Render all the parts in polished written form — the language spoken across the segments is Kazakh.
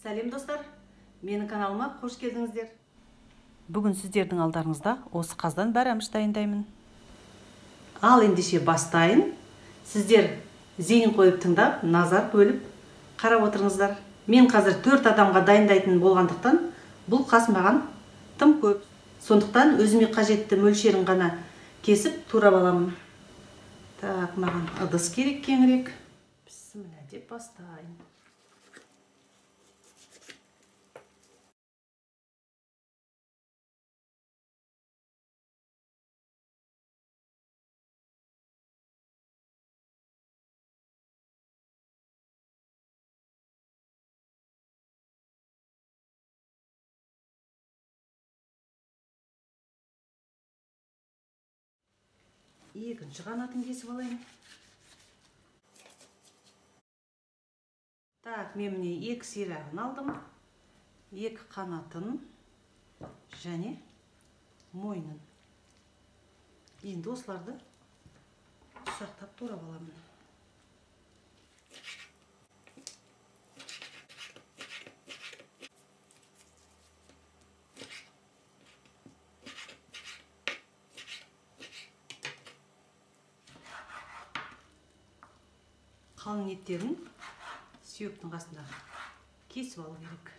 Сәлем достар, менің каналыма қош келдіңіздер. Бүгін сіздердің алдарыңызда осы қаздан бәрәміш дайындаймын. Ал ендеше бастайын. Сіздер зейін қойып тыңдап, назар бөліп қарап отырыңыздар. Мен қазір 4 адамға дайындайтын болғандықтан, бұл қас маған тым көп. Сондықтан өзіме қажетті мөлшерін ғана кесіп турап аламын. Так, маған ыдыс керек кеңірек. Бісміллә деп бастайын. Екінші қанатын кесіп алайын. Так, мен міне 2 сирағын алдым. 2 қанатын және мойнын. Енді осыларды ұсақтап турап аламын. Қалың еттерін сүйектің қасында кесіп алу керек.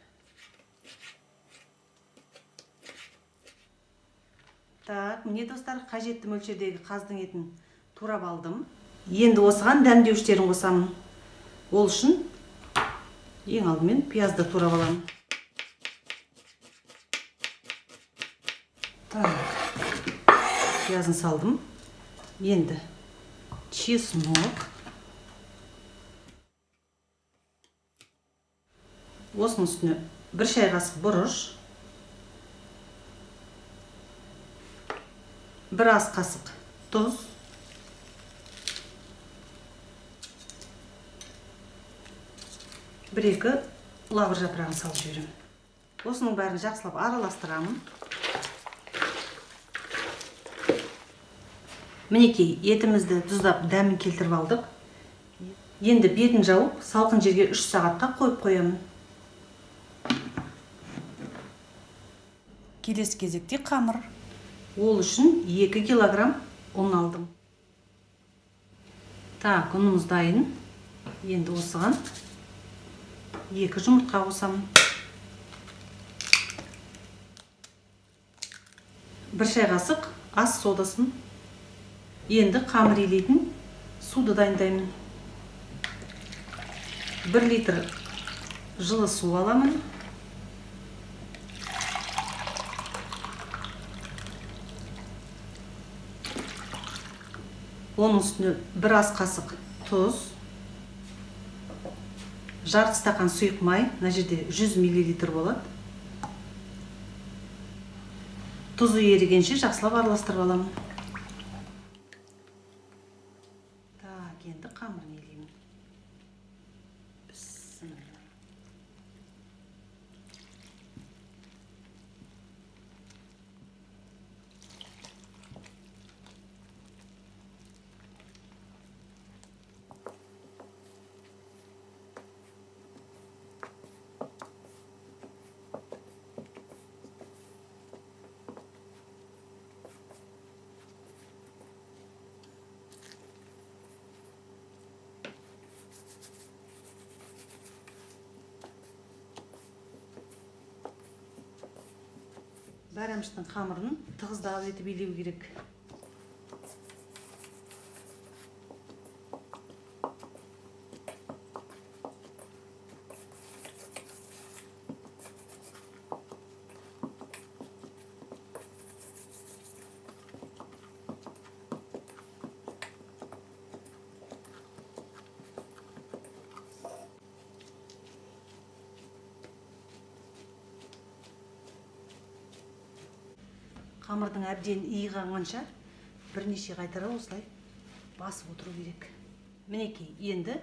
Так, міне достар, қажетті мөлшердегі қаздың етін турап алдым. Енді осыған дәмдеуіштерін қосамын. Ол үшін ең алдымен пиязды турап аламын. Так, пиязын салдым. Енді чеснок. Осының үстіне 1 шай қасық бұрыш, 1 ас қасық тұз, 1-2 лавр жапырағын салып жіберемін. Осының бәрін жақсылап араластырамын. Мінекей, етімізді тұздап дәмін келтіріп алдық. Енді бетін жауып, салқын жерге 3 сағатқа қойып қоямын. Келесі кезекте қамыр. Ол үшін 2 килограмм ұн алдым. Так, ұнымыз дайын. Енді осыған 2 жұмыртқа қосамын. 1 шай қасық ас содасын. Енді қамыр илейтін суды дайындаймын. 1 литр жылы су аламын. Оның үстіне 1 ас қасық тұз, жарты стақан сұйық май, мына жерде 100 мл болады. Тұзы ерігенше жақсылап араластырып аламын. Так, енді қамырын илеймін. Бісміллә. Бәрәміштің қамырын тығыздап етіп илеу керек. Қамырдың әбден иығанғанша бірнеше қайтара осылай басып отыру керек. Мінекей, енді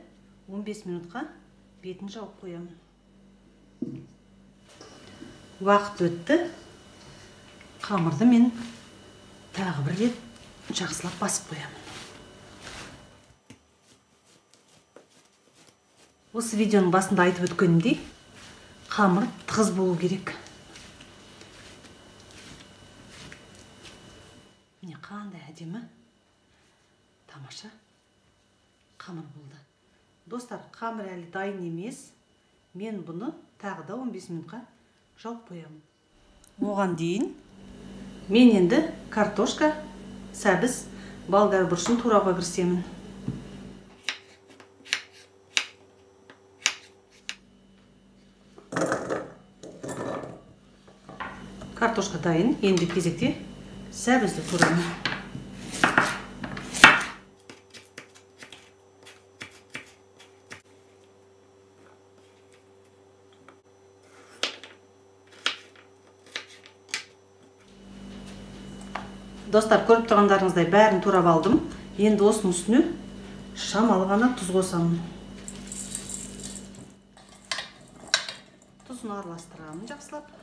15 минутқа бетін жауып қоямын. Уақыт өтті. Қамырды мен тағы бір рет жақсылап басып қоямын. Осы видеоның басында айтып өткенімдей, Қамыр тығыз болу керек. Міне қандай әдемі, тамаша қамыр болды. Достар, қамыр әлі дайын емес. Мен бұны тағы да 15 минутқа жауып қоямын. Оған дейін мен енді картошка, сәбіз, балдар бұрышын турауға кірісемін. Картошка дайын, енді кезекте сәбізді турамын. Достар, көріп тұрғандарыңыздай бәрін турап алдым. Енді осының үстіне шамалы ғана тұз қосамын. Тұзын араластырамын жақсылап.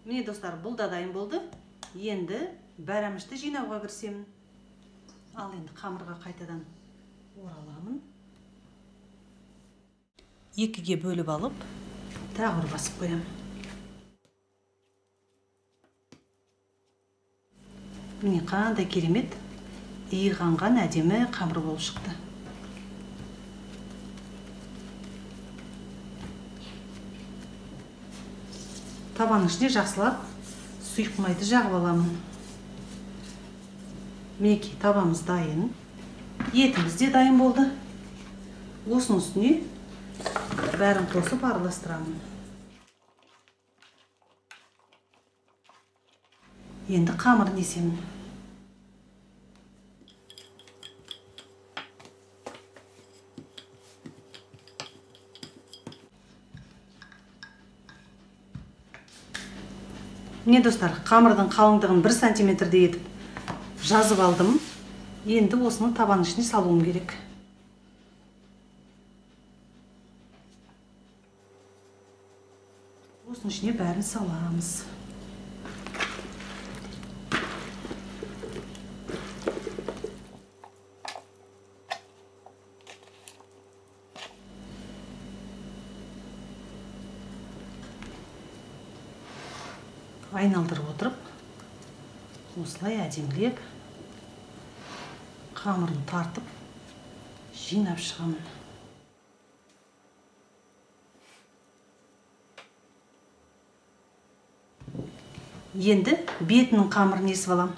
Міне достар, бұл да дайын болды. Енді бәрамішті жинауға кірісемін. Ал енді қамырға қайтадан ораламын. Екіге бөліп алып, тағы басып қоямын. Міне қандай керемет, иығанған әдемі қамыр болып шықты. Табанның ішіне жақсылап сұйық майды жағып аламын. Мінекей, табамыз дайын. Етіміз де дайын болды. Осының үстіне бәрін қосып араластырамын. Енді қамырын есемін. Міне достар, қамырдың қалыңдығын 1 сантиметрде етіп жазып алдым. Енді осының табанның ішіне салуым керек. Осының ішіне бәрін саламыз. Айналдырып отырып, осылай әдемілеп, қамырын тартып, жинап шығамын. Енді бетінің қамырын есіп алам.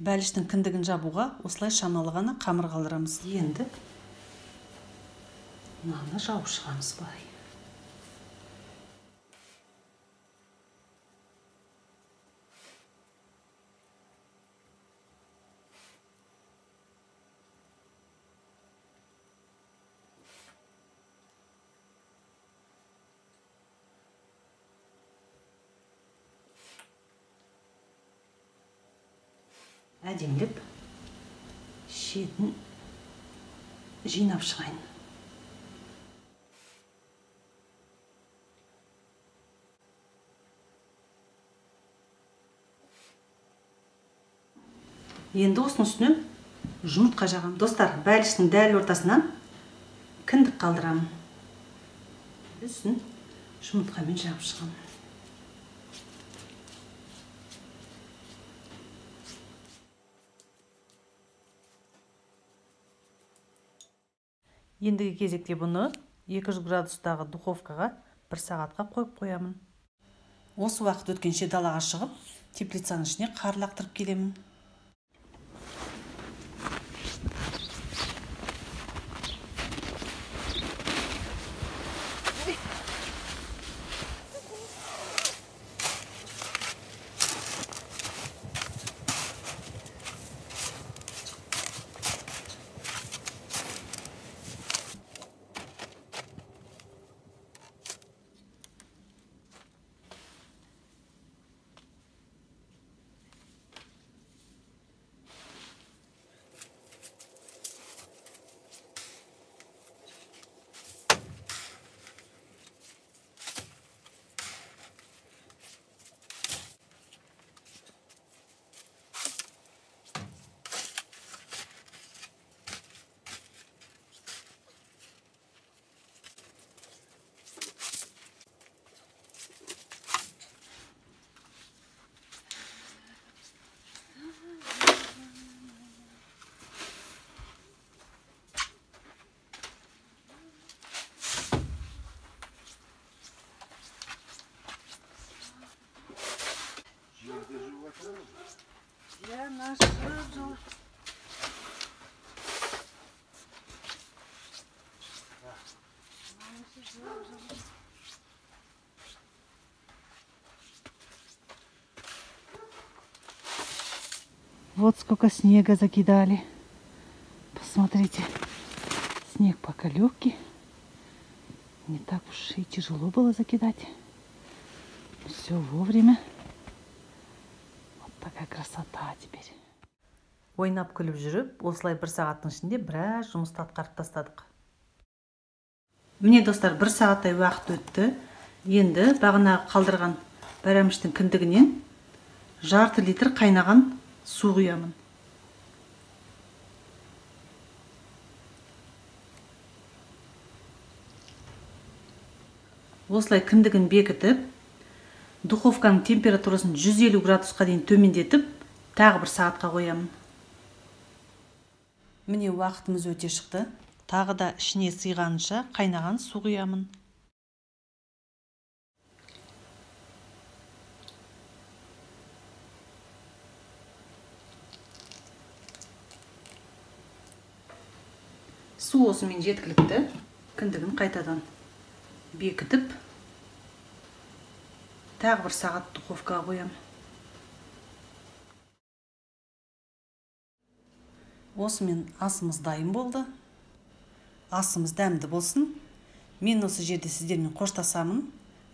Бәліштің кіндігін жабуға осылай шамалы ғана қамыр қалдырамыз. Енді мынаны жауып шығамыз былай. Әдемілеп шетін жинап шығайын. Енді осының үстіне жұмыртқа жағамын. Достар, бәліштің дәл ортасынан кіндік қалдырамын. Үстін жұмыртқамен жағып шығамын. Ендігі кезекте бұны 200 градустағы духовкаға 1 сағатқа қойып қоямын. Осы уақыт өткенше далаға шығып, теплицаның ішіне қар лақтырып келемін. Вот сколько снега закидали. Посмотрите, снег пока легкий. Не так уж и тяжело было закидать. Все вовремя. Вот такая красота теперь. Ойнап күліп жүріп, осылай бір сағаттың ішінде біраз жұмысты атқарып тастадық. Міне достар, бір сағаттай уақыт өтті. Енді бағана қалдырған бәраміштің кіндігінен жарты литр қайнаған су құямын. Осылай кіндігін бекітіп, духовканың температурасын 150 градусқа дейін төмендетіп, тағы бір сағатқа қоямын. Міне уақытымыз өте шықты. Тағы да ішіне сыйғанынша қайнаған су құямын. Су осымен жеткілікті. Кіндігін қайтадан бекітіп, тағы бір сағат духовкаға қоямын. Осымен асымыз дайын болды. Асымыз дәмді болсын. Мен осы жерде сіздермен қоштасамын.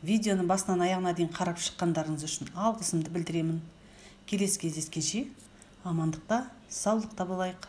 Видеоны басынан аяғына дейін қарап шыққандарыңыз үшін алғысымды білдіремін. Келесі кездескенше амандықта, саулықта болайық.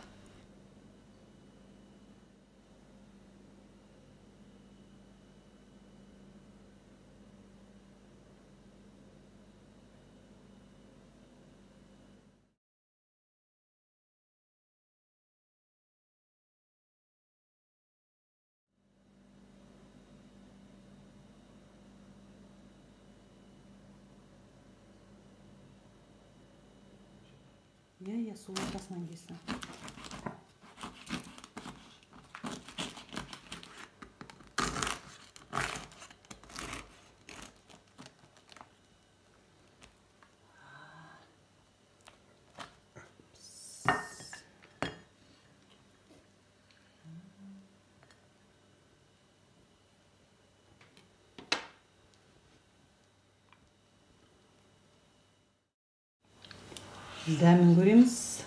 Я су ортасынан келсін. Дәмін көреміз.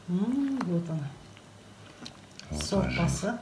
Вот она. Сорпасы.